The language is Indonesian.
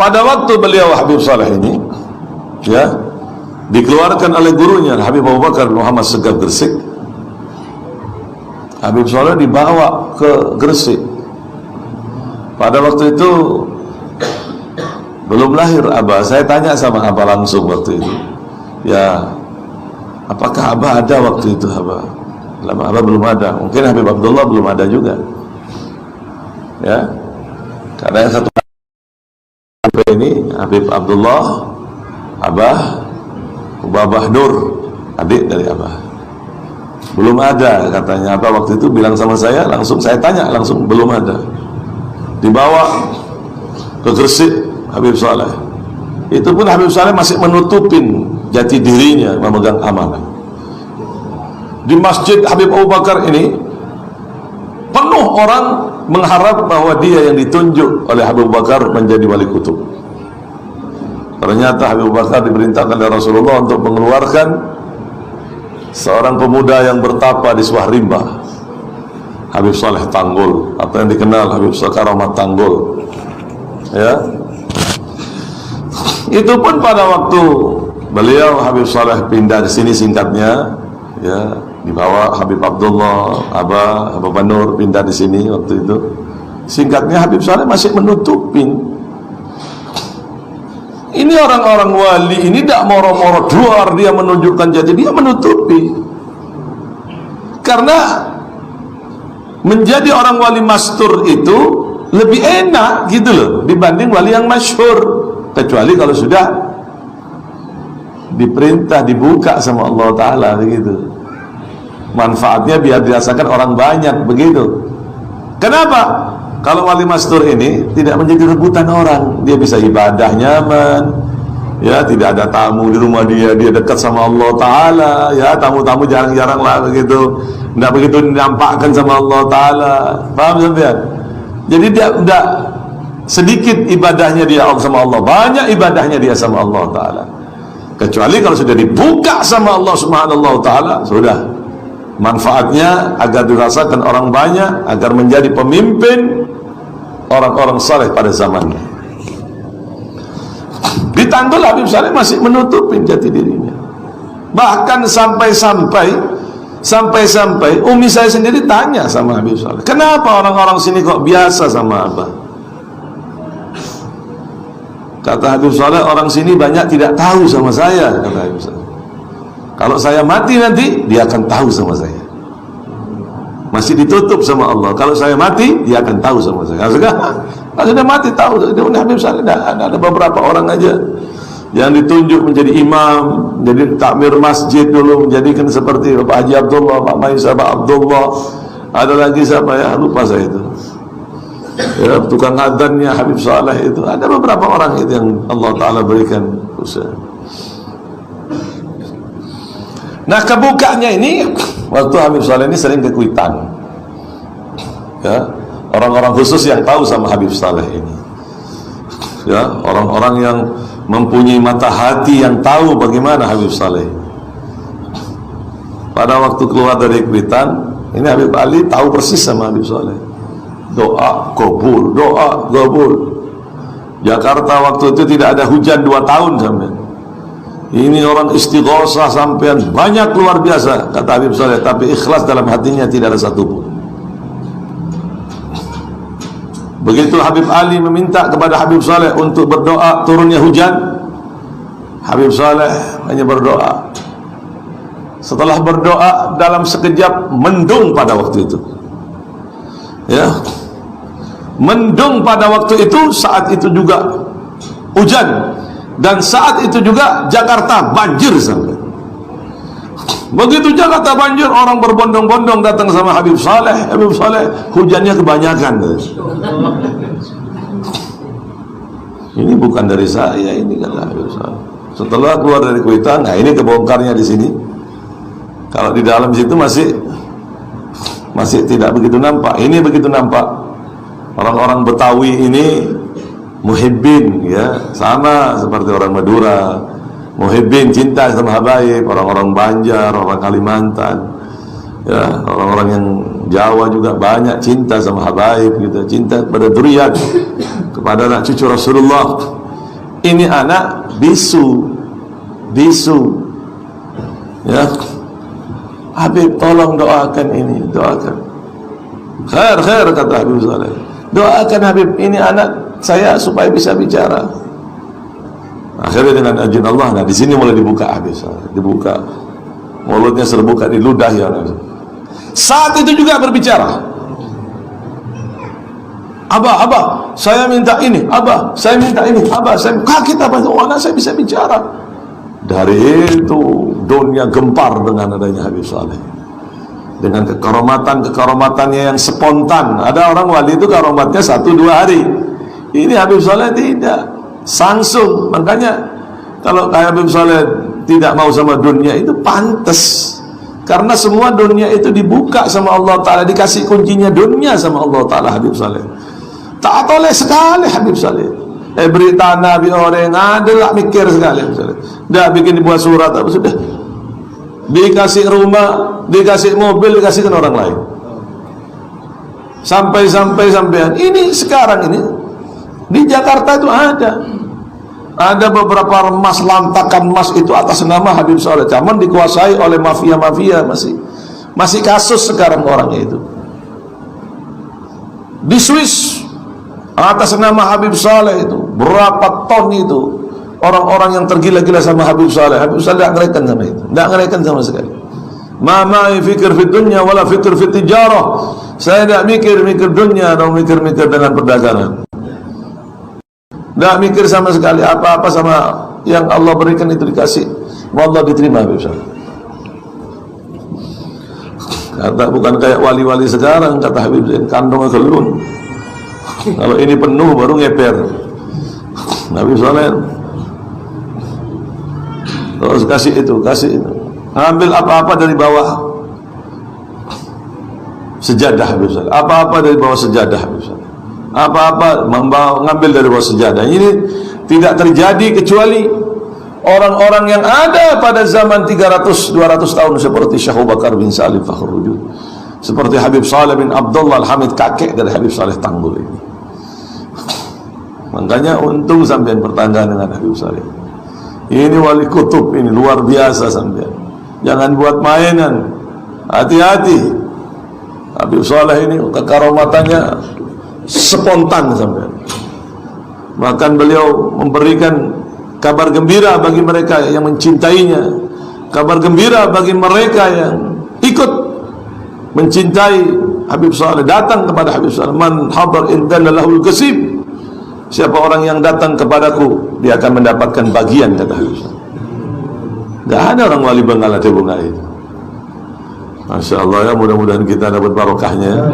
pada waktu beliau Habib Saleh ini, ya, dikeluarkan oleh gurunya Habib Abu Bakar Muhammad Segaf Gresik, Habib Saleh dibawa ke Gresik. Pada waktu itu belum lahir Abah. Saya tanya sama Abah langsung waktu itu, ya, apakah Abah ada waktu itu? Abah belum ada. Mungkin Habib Abdullah belum ada juga, ya, karena yang satu ini Habib Abdullah, Abah Nur, adik dari Abah, belum ada katanya. Abah waktu itu bilang sama saya, langsung saya tanya langsung, belum ada. Dibawa ke Gresik Habib Saleh. Itu pun Habib Saleh masih menutupin jati dirinya memegang amanah. Di masjid Habib Abu Bakar ini penuh orang mengharap bahwa dia yang ditunjuk oleh Habib Abu Bakar menjadi wali kutub. Ternyata Habib Abu Bakar diperintahkan oleh Rasulullah untuk mengeluarkan seorang pemuda yang bertapa di sebuah rimba, Habib Saleh Tanggul, atau yang dikenal Habib Karamat Tanggul, ya. Itu pun pada waktu beliau Habib Saleh pindah di sini, singkatnya, ya, dibawa Habib Abdullah, Abah Nur pindah di sini waktu itu. Singkatnya Habib Saleh masih menutupin. Ini orang-orang wali ini tidak moro-moro luar, dia menunjukkan jati, dia menutupi. Karena menjadi orang wali mastur itu lebih enak gitu loh dibanding wali yang masyhur, kecuali kalau sudah diperintah, dibuka sama Allah Ta'ala begitu. Manfaatnya biar dirasakan orang banyak begitu. Kenapa? Kalau wali mastur ini tidak menjadi rebutan orang, dia bisa ibadah nyaman, ya, tidak ada tamu di rumah dia dekat sama Allah Ta'ala, ya, tamu-tamu jarang-jarang lah begitu, tidak begitu dinampakkan sama Allah Ta'ala. Paham sampean? Jadi dia tidak sedikit ibadahnya dia sama Allah, banyak ibadahnya dia sama Allah Ta'ala. Kecuali kalau sudah dibuka sama Allah Subhanahu wa Ta'ala, sudah manfaatnya agar dirasakan orang banyak, agar menjadi pemimpin orang-orang saleh pada zamannya. Di Tanggul Habib Saleh masih menutupin jati dirinya. Bahkan sampai umi saya sendiri tanya sama Habib Saleh, kenapa orang-orang sini kok biasa sama Abah? Kata Habib Saleh, orang sini banyak tidak tahu sama saya, kata Habib Saleh. Kalau saya mati nanti, dia akan tahu sama saya. Masih ditutup sama Allah. Kalau saya mati, dia akan tahu sama saya. Kalau sudah mati tahu. Habib Saleh ada beberapa orang aja yang ditunjuk menjadi imam, menjadi takmir masjid dulu, menjadikan seperti Bapak Haji Abdullah, Pak Maisa, Pak Abdullah. Ada lagi siapa ya? Lupa saya itu. Ya, tukang adzannya Habib Saleh itu. Ada beberapa orang itu yang Allah Ta'ala berikan usaha. Nah, kebukanya ini waktu Habib Saleh ini sering ke Kuitang, ya, orang-orang khusus yang tahu sama Habib Saleh ini, ya, orang-orang yang mempunyai mata hati yang tahu bagaimana Habib Saleh. Pada waktu keluar dari Kuitang ini, Habib Ali tahu persis sama Habib Saleh. Doa kabul, doa kabul. Jakarta waktu itu tidak ada hujan 2 tahun sampai. Ini orang istighosah sampean banyak luar biasa, kata Habib Saleh, tapi ikhlas dalam hatinya tidak ada satupun. Begitu Habib Ali meminta kepada Habib Saleh untuk berdoa turunnya hujan, Habib Saleh hanya berdoa. Setelah berdoa dalam sekejap mendung pada waktu itu, ya, mendung pada waktu itu. Saat itu juga hujan, dan saat itu juga Jakarta banjir sampai. Begitu Jakarta banjir, orang berbondong-bondong datang sama Habib Saleh. Habib Saleh, hujannya kebanyakan. Ini bukan dari saya, ini kata Habib Saleh. Setelah keluar dari Kuitang, nah ini kebongkarnya di sini. Kalau di dalam situ masih tidak begitu nampak. Ini begitu nampak. Orang-orang Betawi ini muhibbin, ya, sama seperti orang Madura. Muhibbin, cinta sama habaib. Orang-orang Banjar, orang Kalimantan, ya, orang-orang yang Jawa juga banyak cinta sama habaib gitu, cinta pada dzurriyyat, kepada anak cucu Rasulullah. ini anak bisu, ya. Habib tolong doakan ini, doakan. Khair kata Habib Saleh. Doakan Habib, ini anak saya supaya bisa bicara. Akhirnya dengan izin Allah, nah di sini mulai dibuka Habib Saleh, dibuka. Mulutnya terbuka di ludah ya. Saat itu juga berbicara. Abah, saya minta ini. Abah, saya minta ini. Abah, saya kaget apa? Oh, anak saya bisa bicara. Dari itu dunia gempar dengan adanya Habib Saleh. Dengan kekaromatan-kekaromatannya yang spontan. Ada orang wali itu karomatnya 1-2 hari. Ini Habib Saleh tidak, langsung. Makanya kalau Habib Saleh tidak mau sama dunia itu pantas. Karena semua dunia itu dibuka sama Allah Ta'ala, dikasih kuncinya dunia sama Allah Ta'ala Habib Saleh. Tak toleh sekali Habib Saleh. Beri tanah, beri orang, adalah mikir sekali Habib Saleh. Dah bikin dibuat surat apa sudah. Dikasih rumah, dikasih mobil, dikasihkan orang lain. Sampai-sampai ini sekarang ini di Jakarta itu ada beberapa emas, lantakan emas itu atas nama Habib Saleh. Cuman dikuasai oleh mafia-mafia, masih kasus sekarang orangnya itu. Di Swiss atas nama Habib Saleh itu berapa ton itu orang-orang yang tergila-gila sama Habib Saleh. Habib Saleh tidak ngereken sama itu, tidak ngereken sama sekali. Mama fikir fit dunya wala fikir fit tijarah. Saya tidak mikir dunia atau mikir dengan perdagangan. Tidak mikir sama sekali apa-apa sama yang Allah berikan itu dikasih. Allah diterima Habib Saleh. Kata bukan kayak wali-wali sekarang, kata Habib Zain, kandungnya kelun. Kalau ini penuh baru ngeper. Habib Saleh terus kasih itu. Ambil apa-apa dari bawah sejadah Habib Saleh. Apa-apa dari bawah sejadah Habib Saleh. Apa-apa ngambil dari bawah sejadah. Ini tidak terjadi kecuali orang-orang yang ada pada zaman 300-200 tahun seperti Syekh Abu Bakar bin Salim Fakhrul Wujud, seperti Habib Saleh bin Abdullah Al-Hamid, kakek dari Habib Saleh Tanggul ini. Makanya untung sampean bertangga dengan Habib Saleh. Ini wali kutub, ini luar biasa sampean. Jangan buat mainan. Hati-hati. Habib Saleh ini kekaromatannya spontan sampean. Bahkan beliau memberikan kabar gembira bagi mereka yang mencintainya, kabar gembira bagi mereka yang ikut mencintai Habib Saleh, datang kepada Habib Saleh. Man hadar indana lahul qasib. Siapa orang yang datang kepadaku, dia akan mendapatkan bagian, kata Habib Saleh. Tidak ada orang wali Bengala bunga itu. Masya Allah, ya, mudah-mudahan kita dapat barokahnya.